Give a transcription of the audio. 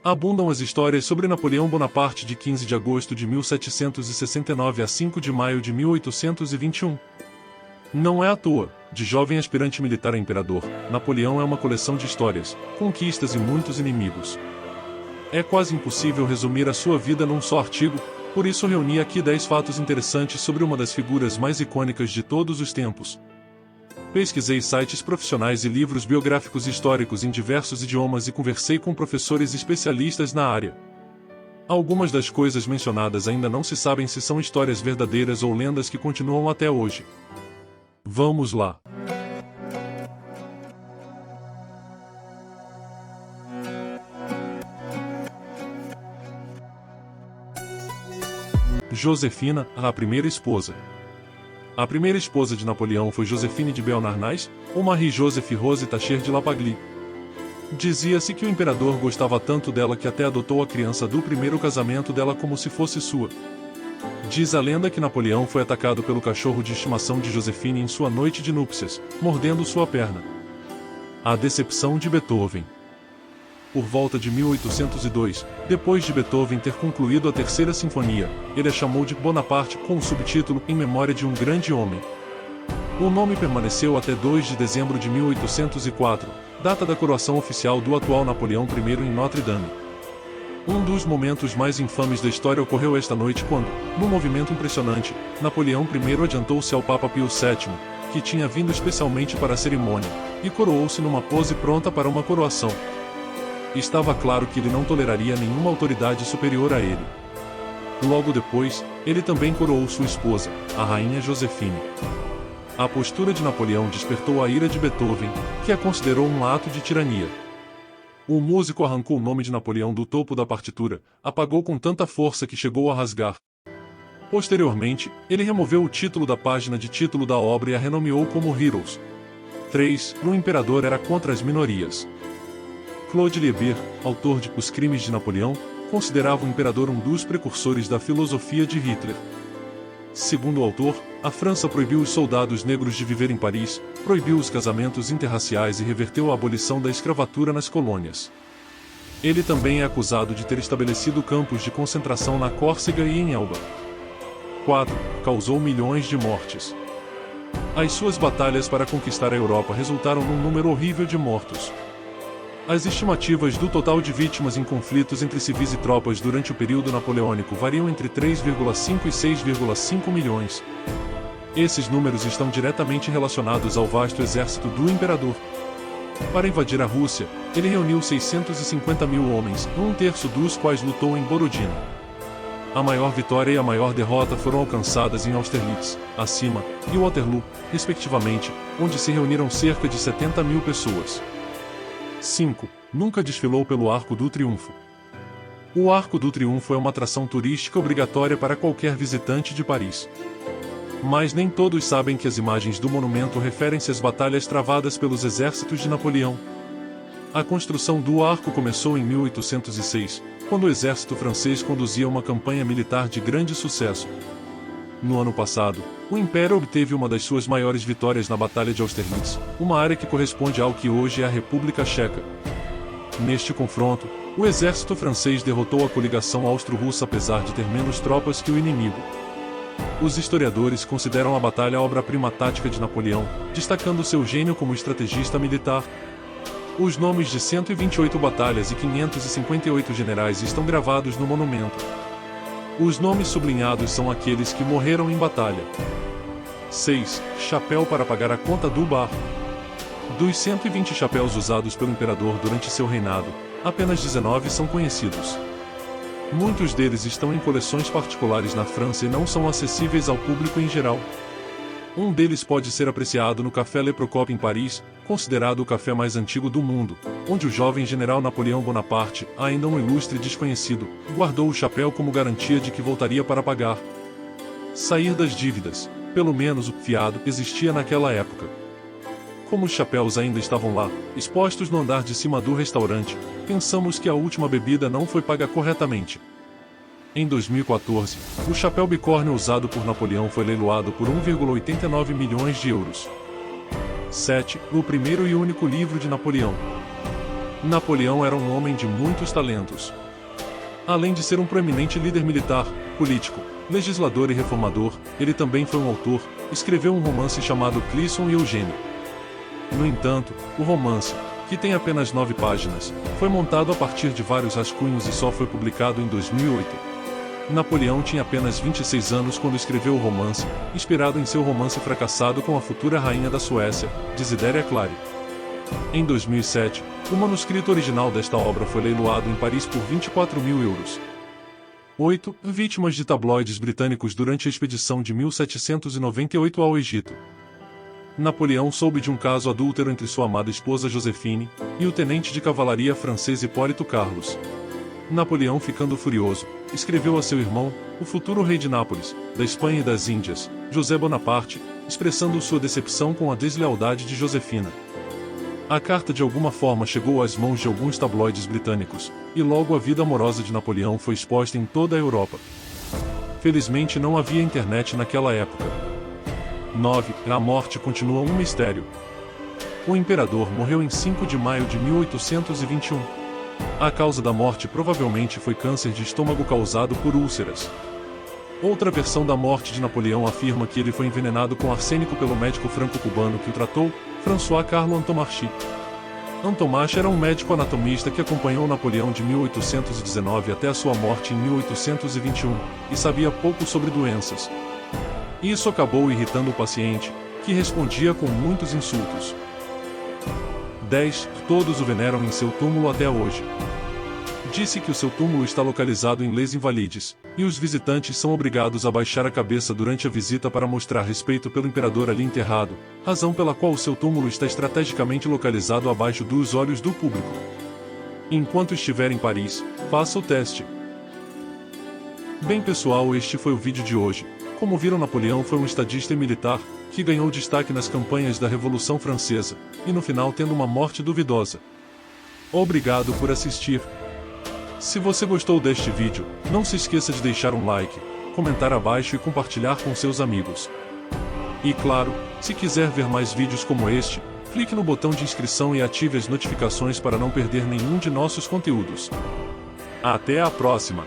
Abundam as histórias sobre Napoleão Bonaparte de 15 de agosto de 1769 a 5 de maio de 1821. Não é à toa, de jovem aspirante militar a imperador, Napoleão é uma coleção de histórias, conquistas e muitos inimigos. É quase impossível resumir a sua vida num só artigo, por isso reuni aqui 10 fatos interessantes sobre uma das figuras mais icônicas de todos os tempos. Pesquisei sites profissionais e livros biográficos históricos em diversos idiomas e conversei com professores especialistas na área. Algumas das coisas mencionadas ainda não se sabem se são histórias verdadeiras ou lendas que continuam até hoje. Vamos lá! Josefina, a primeira esposa. A primeira esposa de Napoleão foi Joséphine de Beauharnais, ou Marie-Joseph Rose Tacher de Lapaglie. Dizia-se que o imperador gostava tanto dela que até adotou a criança do primeiro casamento dela como se fosse sua. Diz a lenda que Napoleão foi atacado pelo cachorro de estimação de Joséphine em sua noite de núpcias, mordendo sua perna. A decepção de Beethoven. Por volta de 1802, depois de Beethoven ter concluído a Terceira Sinfonia, ele a chamou de Bonaparte com o subtítulo Em Memória de um Grande Homem. O nome permaneceu até 2 de dezembro de 1804, data da coroação oficial do atual Napoleão I em Notre-Dame. Um dos momentos mais infames da história ocorreu esta noite quando, num movimento impressionante, Napoleão I adiantou-se ao Papa Pio VII, que tinha vindo especialmente para a cerimônia, e coroou-se numa pose pronta para uma coroação. Estava claro que ele não toleraria nenhuma autoridade superior a ele. Logo depois, ele também coroou sua esposa, a rainha Joséphine. A postura de Napoleão despertou a ira de Beethoven, que a considerou um ato de tirania. O músico arrancou o nome de Napoleão do topo da partitura, apagou com tanta força que chegou a rasgar. Posteriormente, ele removeu o título da página de título da obra e a renomeou como Heroes. 3. O imperador era contra as minorias. Claude Liebert, autor de Os Crimes de Napoleão, considerava o imperador um dos precursores da filosofia de Hitler. Segundo o autor, a França proibiu os soldados negros de viver em Paris, proibiu os casamentos interraciais e reverteu a abolição da escravatura nas colônias. Ele também é acusado de ter estabelecido campos de concentração na Córcega e em Elba. 4. Causou milhões de mortes. As suas batalhas para conquistar a Europa resultaram num número horrível de mortos. As estimativas do total de vítimas em conflitos entre civis e tropas durante o período napoleônico variam entre 3,5 e 6,5 milhões. Esses números estão diretamente relacionados ao vasto exército do imperador. Para invadir a Rússia, ele reuniu 650 mil homens, um terço dos quais lutou em Borodino. A maior vitória e a maior derrota foram alcançadas em Austerlitz, acima, e Waterloo, respectivamente, onde se reuniram cerca de 70 mil pessoas. 5. Nunca desfilou pelo Arco do Triunfo. O Arco do Triunfo é uma atração turística obrigatória para qualquer visitante de Paris. Mas nem todos sabem que as imagens do monumento referem-se às batalhas travadas pelos exércitos de Napoleão. A construção do arco começou em 1806, quando o exército francês conduzia uma campanha militar de grande sucesso. No ano passado, o Império obteve uma das suas maiores vitórias na Batalha de Austerlitz, uma área que corresponde ao que hoje é a República Checa. Neste confronto, o exército francês derrotou a coligação austro-russa apesar de ter menos tropas que o inimigo. Os historiadores consideram a batalha a obra-prima tática de Napoleão, destacando seu gênio como estrategista militar. Os nomes de 128 batalhas e 558 generais estão gravados no monumento. Os nomes sublinhados são aqueles que morreram em batalha. 6. Chapéu para pagar a conta do bar. Dos 120 chapéus usados pelo imperador durante seu reinado, apenas 19 são conhecidos. Muitos deles estão em coleções particulares na França e não são acessíveis ao público em geral. Um deles pode ser apreciado no Café Le Procope em Paris, considerado o café mais antigo do mundo, onde o jovem general Napoleão Bonaparte, ainda um ilustre desconhecido, guardou o chapéu como garantia de que voltaria para pagar. Sair das dívidas, pelo menos o fiado, existia naquela época. Como os chapéus ainda estavam lá, expostos no andar de cima do restaurante, pensamos que a última bebida não foi paga corretamente. Em 2014, o chapéu bicórneo usado por Napoleão foi leiloado por 1,89 milhões de euros. 7. O primeiro e único livro de Napoleão. Napoleão era um homem de muitos talentos. Além de ser um proeminente líder militar, político, legislador e reformador, ele também foi um autor, escreveu um romance chamado Clisson e Eugênio. No entanto, o romance, que tem apenas 9 páginas, foi montado a partir de vários rascunhos e só foi publicado em 2008. Napoleão tinha apenas 26 anos quando escreveu o romance, inspirado em seu romance fracassado com a futura rainha da Suécia, Desidéria Clary. Em 2007, o manuscrito original desta obra foi leiloado em Paris por 24.000 euros. 8. Vítimas de tabloides britânicos durante a expedição de 1798 ao Egito. Napoleão soube de um caso adúltero entre sua amada esposa Joséphine e o tenente de cavalaria francês Hipólito Carlos. Napoleão, ficando furioso, escreveu a seu irmão, o futuro rei de Nápoles, da Espanha e das Índias, José Bonaparte, expressando sua decepção com a deslealdade de Josefina. A carta de alguma forma chegou às mãos de alguns tabloides britânicos, e logo a vida amorosa de Napoleão foi exposta em toda a Europa. Felizmente não havia internet naquela época. 9. A morte continua um mistério. O imperador morreu em 5 de maio de 1821. A causa da morte provavelmente foi câncer de estômago causado por úlceras. Outra versão da morte de Napoleão afirma que ele foi envenenado com arsênico pelo médico franco-cubano que o tratou, François Carlo Antomarchi. Antomarchi era um médico anatomista que acompanhou Napoleão de 1819 até a sua morte em 1821, e sabia pouco sobre doenças. Isso acabou irritando o paciente, que respondia com muitos insultos. 10. Todos o veneram em seu túmulo até hoje. Disse que o seu túmulo está localizado em Les Invalides, e os visitantes são obrigados a baixar a cabeça durante a visita para mostrar respeito pelo imperador ali enterrado, razão pela qual o seu túmulo está estrategicamente localizado abaixo dos olhos do público. Enquanto estiver em Paris, faça o teste. Bem pessoal, este foi o vídeo de hoje. Como viram, Napoleão foi um estadista e militar, que ganhou destaque nas campanhas da Revolução Francesa, e no final tendo uma morte duvidosa. Obrigado por assistir. Se você gostou deste vídeo, não se esqueça de deixar um like, comentar abaixo e compartilhar com seus amigos. E claro, se quiser ver mais vídeos como este, clique no botão de inscrição e ative as notificações para não perder nenhum de nossos conteúdos. Até a próxima!